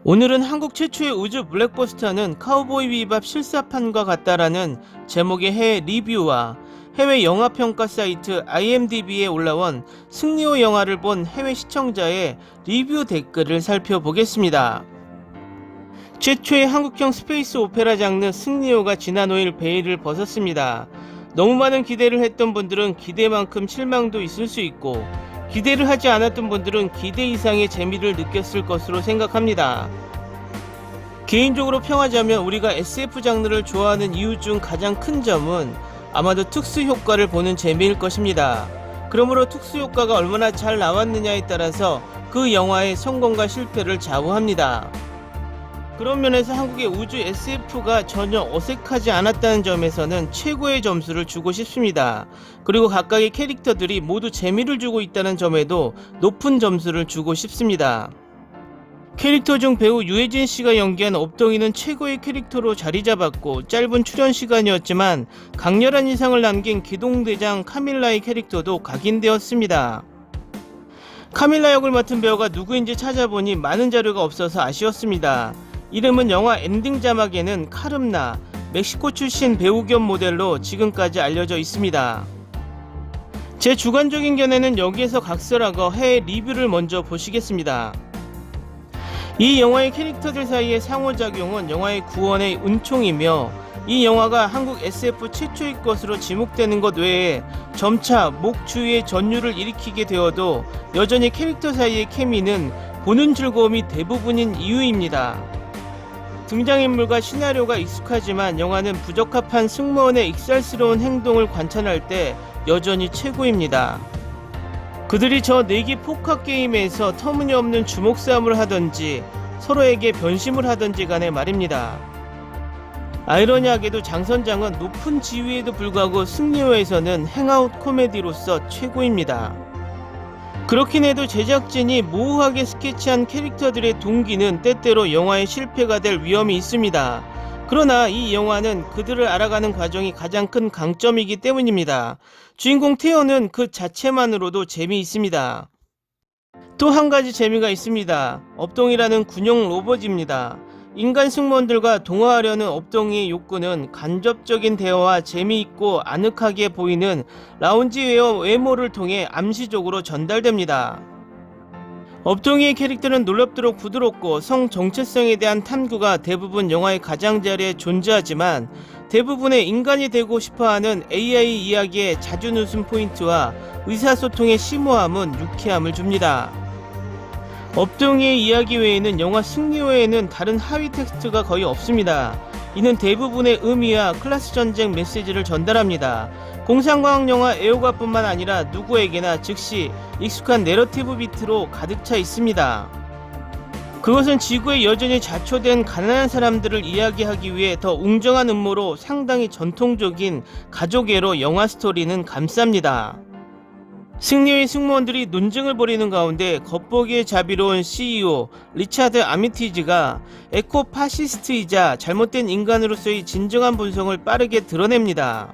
오늘은 한국 최초의 우주 블랙버스터는 카우보이 비밥 실사판과 같다라는 제목의 해외 리뷰와 해외 영화평가 사이트 IMDb에 올라온 승리호 영화를 본 해외 시청자의 리뷰 댓글을 살펴보겠습니다. 최초의 한국형 스페이스 오페라 장르 승리호가 지난 5일 베일을 벗었습니다. 너무 많은 기대를 했던 분들은 기대만큼 실망도 있을 수 있고, 기대를 하지 않았던 분들은 기대 이상의 재미를 느꼈을 것으로 생각합니다. 개인적으로 평하자면 우리가 SF 장르를 좋아하는 이유 중 가장 큰 점은 아마도 특수 효과를 보는 재미일 것입니다. 그러므로 특수 효과가 얼마나 잘 나왔느냐에 따라서 그 영화의 성공과 실패를 좌우합니다. 그런 면에서 한국의 우주 SF가 전혀 어색하지 않았다는 점에서는 최고의 점수를 주고 싶습니다. 그리고 각각의 캐릭터들이 모두 재미를 주고 있다는 점에도 높은 점수를 주고 싶습니다. 캐릭터 중 배우 유해진 씨가 연기한 업동이는 최고의 캐릭터로 자리 잡았고, 짧은 출연 시간이었지만 강렬한 인상을 남긴 기동대장 카밀라의 캐릭터도 각인되었습니다. 카밀라 역을 맡은 배우가 누구인지 찾아보니 많은 자료가 없어서 아쉬웠습니다. 이름은 영화 엔딩 자막에는 카름나, 멕시코 출신 배우 겸 모델로 지금까지 알려져 있습니다. 제 주관적인 견해는 여기에서 각설하고 해외 리뷰를 먼저 보시겠습니다. 이 영화의 캐릭터들 사이의 상호작용은 영화의 구원의 은총이며, 이 영화가 한국 SF 최초의 것으로 지목되는 것 외에 점차 목 주위의 전율을 일으키게 되어도 여전히 캐릭터 사이의 케미는 보는 즐거움이 대부분인 이유입니다. 등장인물과 시나리오가 익숙하지만 영화는 부적합한 승무원의 익살스러운 행동을 관찰할 때 여전히 최고입니다. 그들이 저 내기 포커 게임에서 터무니없는 주먹 싸움을 하던지 서로에게 변심을 하던지 간에 말입니다. 아이러니하게도 장선장은 높은 지위에도 불구하고 승리호에서는 행아웃 코미디로서 최고입니다. 그렇긴 해도 제작진이 모호하게 스케치한 캐릭터들의 동기는 때때로 영화의 실패가 될 위험이 있습니다. 그러나 이 영화는 그들을 알아가는 과정이 가장 큰 강점이기 때문입니다. 주인공 태연은 그 자체만으로도 재미있습니다. 또 한 가지 재미가 있습니다. 업동이라는 군용 로봇입니다. 인간 승무원들과 동화하려는 업동이의 욕구는 간접적인 대화와 재미있고 아늑하게 보이는 라운지웨어 외모를 통해 암시적으로 전달됩니다. 업동이의 캐릭터는 놀랍도록 부드럽고 성 정체성에 대한 탐구가 대부분 영화의 가장자리에 존재하지만, 대부분의 인간이 되고 싶어하는 AI 이야기의 잦은 웃음 포인트와 의사소통의 심오함은 유쾌함을 줍니다. 업동이의 이야기 외에는 영화 승리호에는 다른 하위 텍스트가 거의 없습니다. 이는 대부분의 의미와 클래스 전쟁 메시지를 전달합니다. 공상과학 영화 애호가뿐만 아니라 누구에게나 즉시 익숙한 내러티브 비트로 가득 차 있습니다. 그것은 지구에 여전히 자초된 가난한 사람들을 이야기하기 위해 더 웅장한 음모로 상당히 전통적인 가족애로 영화 스토리는 감쌉니다. 승리의 승무원들이 논쟁을 벌이는 가운데 겉보기에 자비로운 CEO 리차드 아미티지가 에코파시스트이자 잘못된 인간으로서의 진정한 본성을 빠르게 드러냅니다.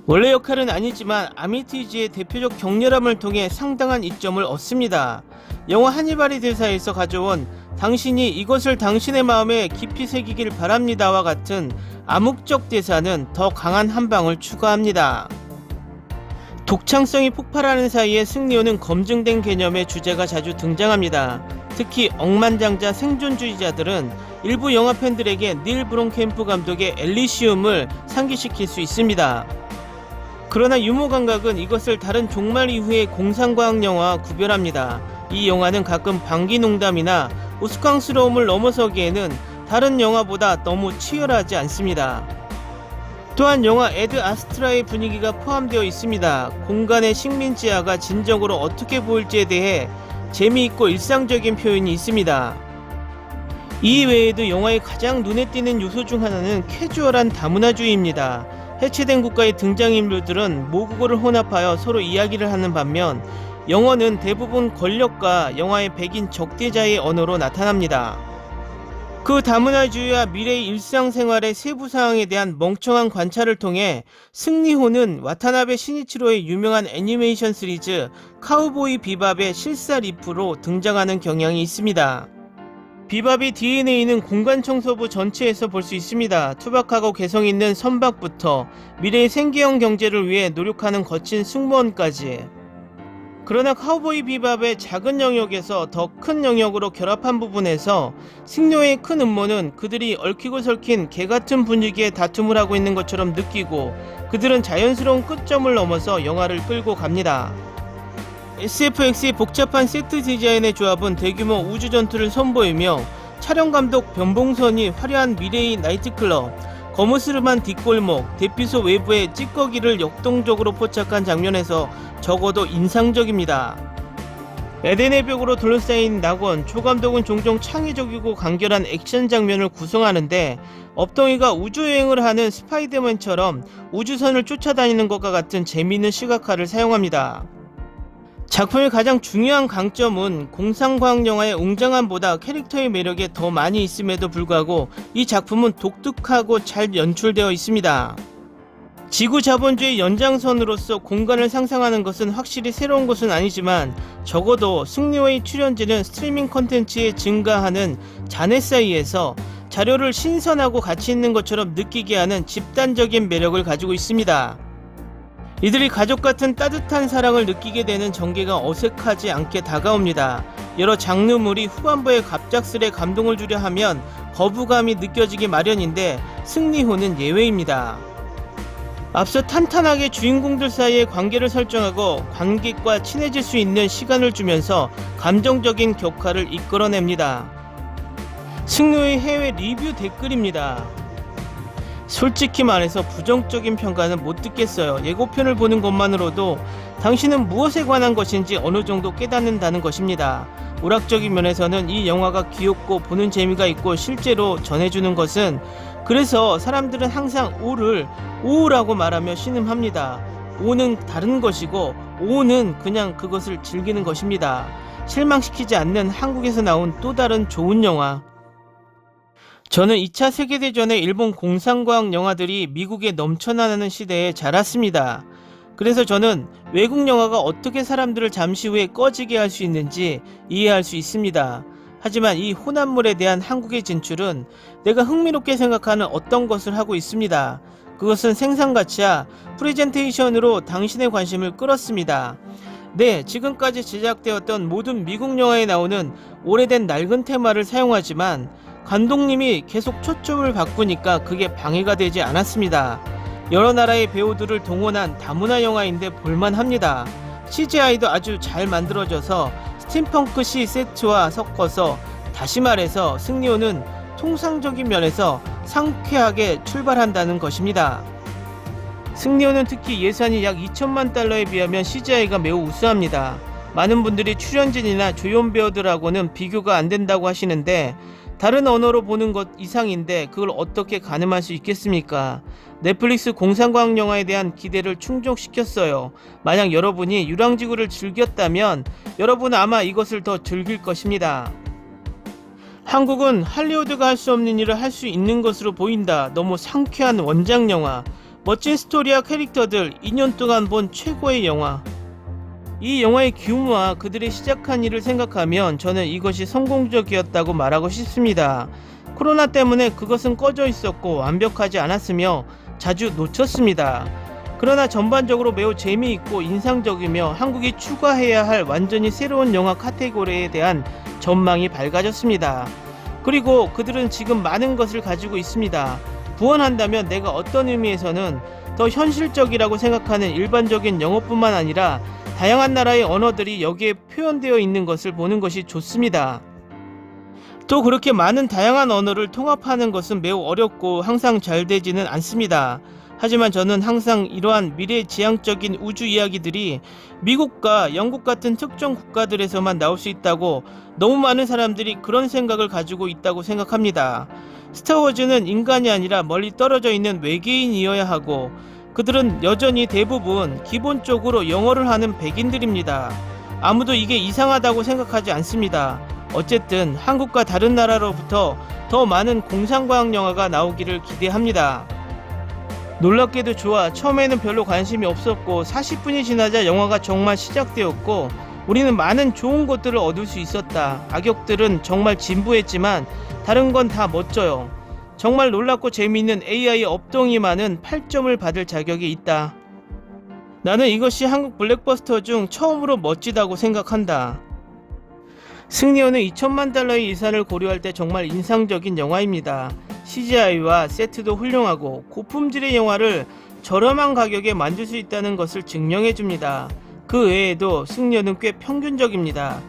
원래 역할은 아니지만 아미티지의 대표적 격렬함을 통해 상당한 이점을 얻습니다. 영화 하니발의 대사에서 가져온 "당신이 이것을 당신의 마음에 깊이 새기길 바랍니다와 같은 암묵적 대사는 더 강한 한 방을 추가합니다. 독창성이 폭발하는 사이에 승리호는 검증된 개념의 주제가 자주 등장합니다. 특히 억만장자 생존주의자들은 일부 영화 팬들에게 닐 브롬캠프 감독의 엘리시움을 상기시킬 수 있습니다. 그러나 유머 감각은 이것을 다른 종말 이후의 공상과학 영화와 구별합니다. 이 영화는 가끔 방귀농담이나 우스꽝스러움을 넘어서기에는 다른 영화보다 너무 치열하지 않습니다. 또한 영화 에드 아스트라의 분위기가 포함되어 있습니다. 공간의 식민지하가 진정으로 어떻게 보일지에 대해 재미있고 일상적인 표현이 있습니다. 이 외에도 영화의 가장 눈에 띄는 요소 중 하나는 캐주얼한 다문화주의입니다. 해체된 국가의 등장인물들은 모국어를 혼합하여 서로 이야기를 하는 반면, 영어는 대부분 권력과 영화의 백인 적대자의 언어로 나타납니다. 그 다문화주의와 미래의 일상생활의 세부 사항에 대한 멍청한 관찰을 통해 승리호는 와타나베 시니치로의 유명한 애니메이션 시리즈 카우보이 비밥의 실사 리프로 등장하는 경향이 있습니다. 비밥의 DNA는 공간청소부 전체에서 볼 수 있습니다. 투박하고 개성 있는 선박부터 미래의 생계형 경제를 위해 노력하는 거친 승무원까지. 그러나 카우보이 비밥의 작은 영역에서 더 큰 영역으로 결합한 부분에서 승려의 큰 음모는 그들이 얽히고 설킨 개같은 분위기의 다툼을 하고 있는 것처럼 느끼고, 그들은 자연스러운 끝점을 넘어서 영화를 끌고 갑니다. SFX의 복잡한 세트 디자인의 조합은 대규모 우주 전투를 선보이며, 촬영감독 변봉선이 화려한 미래의 나이트클럽, 거무스름한 뒷골목, 대피소 외부의 찌꺼기를 역동적으로 포착한 장면에서 적어도 인상적입니다. 에덴의 벽으로 둘러싸인 낙원, 조 감독은 종종 창의적이고 간결한 액션 장면을 구성하는데, 업덩이가 우주여행을 하는 스파이더맨처럼 우주선을 쫓아다니는 것과 같은 재미있는 시각화를 사용합니다. 작품의 가장 중요한 강점은 공상과학 영화의 웅장함보다 캐릭터의 매력에 더 많이 있음에도 불구하고 이 작품은 독특하고 잘 연출되어 있습니다. 지구 자본주의 연장선으로서 공간을 상상하는 것은 확실히 새로운 것은 아니지만, 적어도 승리호의 출연진은 스트리밍 콘텐츠에 증가하는 잔해 사이에서 자료를 신선하고 가치 있는 것처럼 느끼게 하는 집단적인 매력을 가지고 있습니다. 이들이 가족같은 따뜻한 사랑을 느끼게 되는 전개가 어색하지 않게 다가옵니다. 여러 장르물이 후반부에 갑작스레 감동을 주려 하면 거부감이 느껴지기 마련인데, 승리호는 예외입니다. 앞서 탄탄하게 주인공들 사이의 관계를 설정하고 관객과 친해질 수 있는 시간을 주면서 감정적인 격화를 이끌어냅니다. 승리호의 해외 리뷰 댓글입니다. 솔직히 말해서 부정적인 평가는 못 듣겠어요. 예고편을 보는 것만으로도 당신은 무엇에 관한 것인지 어느 정도 깨닫는다는 것입니다. 오락적인 면에서는 이 영화가 귀엽고 보는 재미가 있고 실제로 전해주는 것은, 그래서 사람들은 항상 오를 오라고 말하며 신음합니다. 오는 다른 것이고 오는 그냥 그것을 즐기는 것입니다. 실망시키지 않는 한국에서 나온 또 다른 좋은 영화. 저는 2차 세계대전의 일본 공상과학 영화들이 미국에 넘쳐나는 시대에 자랐습니다. 그래서 저는 외국 영화가 어떻게 사람들을 잠시 후에 꺼지게 할 수 있는지 이해할 수 있습니다. 하지만 이 혼합물에 대한 한국의 진출은 내가 흥미롭게 생각하는 어떤 것을 하고 있습니다. 그것은 생산가치와 프레젠테이션으로 당신의 관심을 끌었습니다. 네, 지금까지 제작되었던 모든 미국 영화에 나오는 오래된 낡은 테마를 사용하지만 감독님이 계속 초점을 바꾸니까 그게 방해가 되지 않았습니다. 여러 나라의 배우들을 동원한 다문화 영화인데 볼만합니다. CGI도 아주 잘 만들어져서 스팀펑크시 세트와 섞어서, 다시 말해서 승리호는 통상적인 면에서 상쾌하게 출발한다는 것입니다. 승리호는 특히 예산이 약 2천만 달러에 비하면 CGI가 매우 우수합니다. 많은 분들이 출연진이나 조연 배우들하고는 비교가 안 된다고 하시는데, 다른 언어로 보는 것 이상인데 그걸 어떻게 가늠할 수 있겠습니까? 넷플릭스 공상과학 영화에 대한 기대를 충족시켰어요. 만약 여러분이 유랑지구를 즐겼다면 여러분은 아마 이것을 더 즐길 것입니다. 한국은 할리우드가 할 수 없는 일을 할 수 있는 것으로 보인다. 너무 상쾌한 원작 영화, 멋진 스토리와 캐릭터들, 2년 동안 본 최고의 영화. 이 영화의 규모와 그들이 시작한 일을 생각하면 저는 이것이 성공적이었다고 말하고 싶습니다. 코로나 때문에 그것은 꺼져 있었고 완벽하지 않았으며 자주 놓쳤습니다. 그러나 전반적으로 매우 재미있고 인상적이며 한국이 추가해야 할 완전히 새로운 영화 카테고리에 대한 전망이 밝아졌습니다. 그리고 그들은 지금 많은 것을 가지고 있습니다. 구원한다면 내가 어떤 의미에서는 더 현실적이라고 생각하는 일반적인 영어뿐만 아니라 다양한 나라의 언어들이 여기에 표현되어 있는 것을 보는 것이 좋습니다. 또 그렇게 많은 다양한 언어를 통합하는 것은 매우 어렵고 항상 잘 되지는 않습니다. 하지만 저는 항상 이러한 미래지향적인 우주 이야기들이 미국과 영국 같은 특정 국가들에서만 나올 수 있다고, 너무 많은 사람들이 그런 생각을 가지고 있다고 생각합니다. 스타워즈는 인간이 아니라 멀리 떨어져 있는 외계인이어야 하고, 그들은 여전히 대부분 기본적으로 영어를 하는 백인들입니다. 아무도 이게 이상하다고 생각하지 않습니다. 어쨌든 한국과 다른 나라로부터 더 많은 공상과학 영화가 나오기를 기대합니다. 놀랍게도 처음에는 별로 관심이 없었고 40분이 지나자 영화가 정말 시작되었고 우리는 많은 좋은 것들을 얻을 수 있었다. 악역들은 정말 진부했지만 다른 건 다 멋져요. 정말 놀랍고 재미있는 AI 업동이 많은 8점을 받을 자격이 있다. 나는 이것이 한국 블랙버스터 중 처음으로 멋지다고 생각한다. 승리호는 2천만 달러의 예산을 고려할 때 정말 인상적인 영화입니다. CGI와 세트도 훌륭하고 고품질의 영화를 저렴한 가격에 만들 수 있다는 것을 증명해줍니다. 그 외에도 승리호는 꽤 평균적입니다.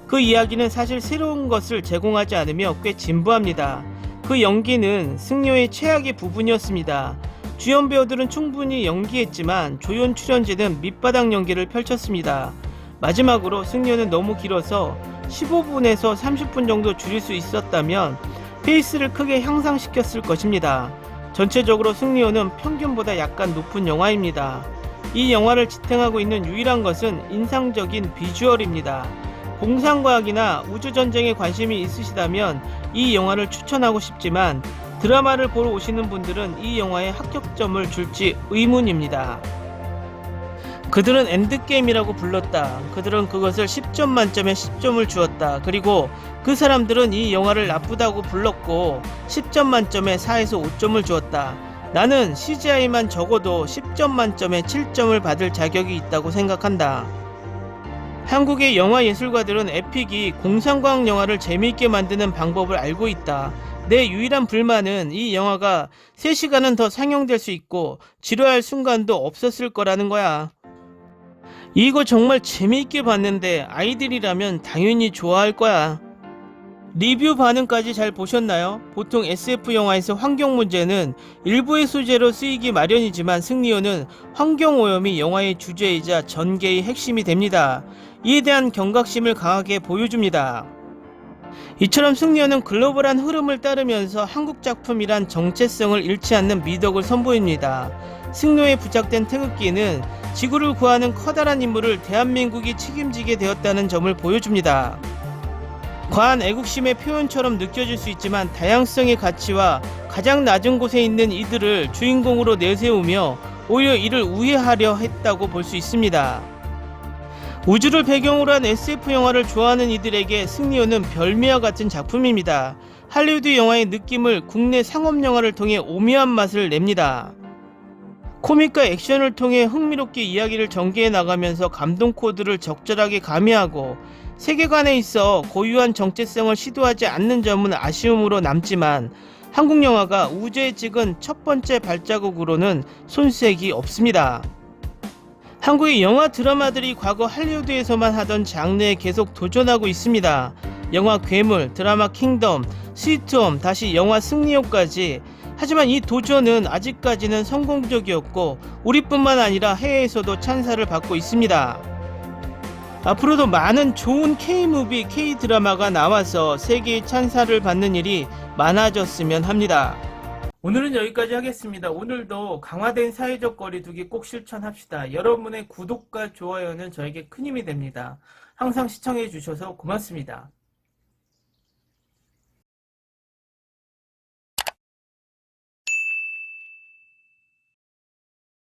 그 이야기는 사실 새로운 것을 제공하지 않으며 꽤 진부합니다. 그 연기는 승리호의 최악의 부분이었습니다. 주연 배우들은 충분히 연기했지만 조연 출연진은 밑바닥 연기를 펼쳤습니다. 마지막으로 승리호는 너무 길어서 15분에서 30분 정도 줄일 수 있었다면 페이스를 크게 향상시켰을 것입니다. 전체적으로 승리호는 평균보다 약간 높은 영화입니다. 이 영화를 지탱하고 있는 유일한 것은 인상적인 비주얼입니다. 공상과학이나 우주전쟁에 관심이 있으시다면 이 영화를 추천하고 싶지만 드라마를 보러 오시는 분들은 이 영화에 합격점을 줄지 의문입니다. 그들은 엔드게임이라고 불렀다. 그들은 그것을 10점 만점에 10점을 주었다. 그리고 그 사람들은 이 영화를 나쁘다고 불렀고 10점 만점에 4에서 5점을 주었다. 나는 CGI만 적어도 10점 만점에 7점을 받을 자격이 있다고 생각한다. 한국의 영화 예술가들은 에픽이 공상과학 영화를 재미있게 만드는 방법을 알고 있다. 내 유일한 불만은 이 영화가 3시간은 더 상영될 수 있고 지루할 순간도 없었을 거라는 거야. 이거 정말 재미있게 봤는데 아이들이라면 당연히 좋아할 거야. 리뷰 반응까지 잘 보셨나요? 보통 SF 영화에서 환경 문제는 일부의 소재로 쓰이기 마련이지만 승리호는 환경오염이 영화의 주제이자 전개의 핵심이 됩니다. 이에 대한 경각심을 강하게 보여줍니다. 이처럼 승리호는 글로벌한 흐름을 따르면서 한국 작품이란 정체성을 잃지 않는 미덕을 선보입니다. 승리호에 부착된 태극기는 지구를 구하는 커다란 임무를 대한민국이 책임지게 되었다는 점을 보여줍니다. 과한 애국심의 표현처럼 느껴질 수 있지만 다양성의 가치와 가장 낮은 곳에 있는 이들을 주인공으로 내세우며 오히려 이를 우회하려 했다고 볼 수 있습니다. 우주를 배경으로 한 SF 영화를 좋아하는 이들에게 승리호는 별미와 같은 작품입니다. 할리우드 영화의 느낌을 국내 상업 영화를 통해 오묘한 맛을 냅니다. 코믹과 액션을 통해 흥미롭게 이야기를 전개해 나가면서 감동 코드를 적절하게 가미하고 세계관에 있어 고유한 정체성을 시도하지 않는 점은 아쉬움으로 남지만 한국 영화가 우주에 찍은 첫 번째 발자국으로는 손색이 없습니다. 한국의 영화 드라마들이 과거 할리우드에서만 하던 장르에 계속 도전하고 있습니다. 영화 괴물, 드라마 킹덤, 스위트홈, 다시 영화 승리호까지. 하지만 이 도전은 아직까지는 성공적이었고 우리뿐만 아니라 해외에서도 찬사를 받고 있습니다. 앞으로도 많은 좋은 K-무비, K-드라마가 나와서 세계의 찬사를 받는 일이 많아졌으면 합니다. 오늘은 여기까지 하겠습니다. 오늘도 강화된 사회적 거리두기 꼭 실천합시다. 여러분의 구독과 좋아요는 저에게 큰 힘이 됩니다. 항상 시청해 주셔서 고맙습니다.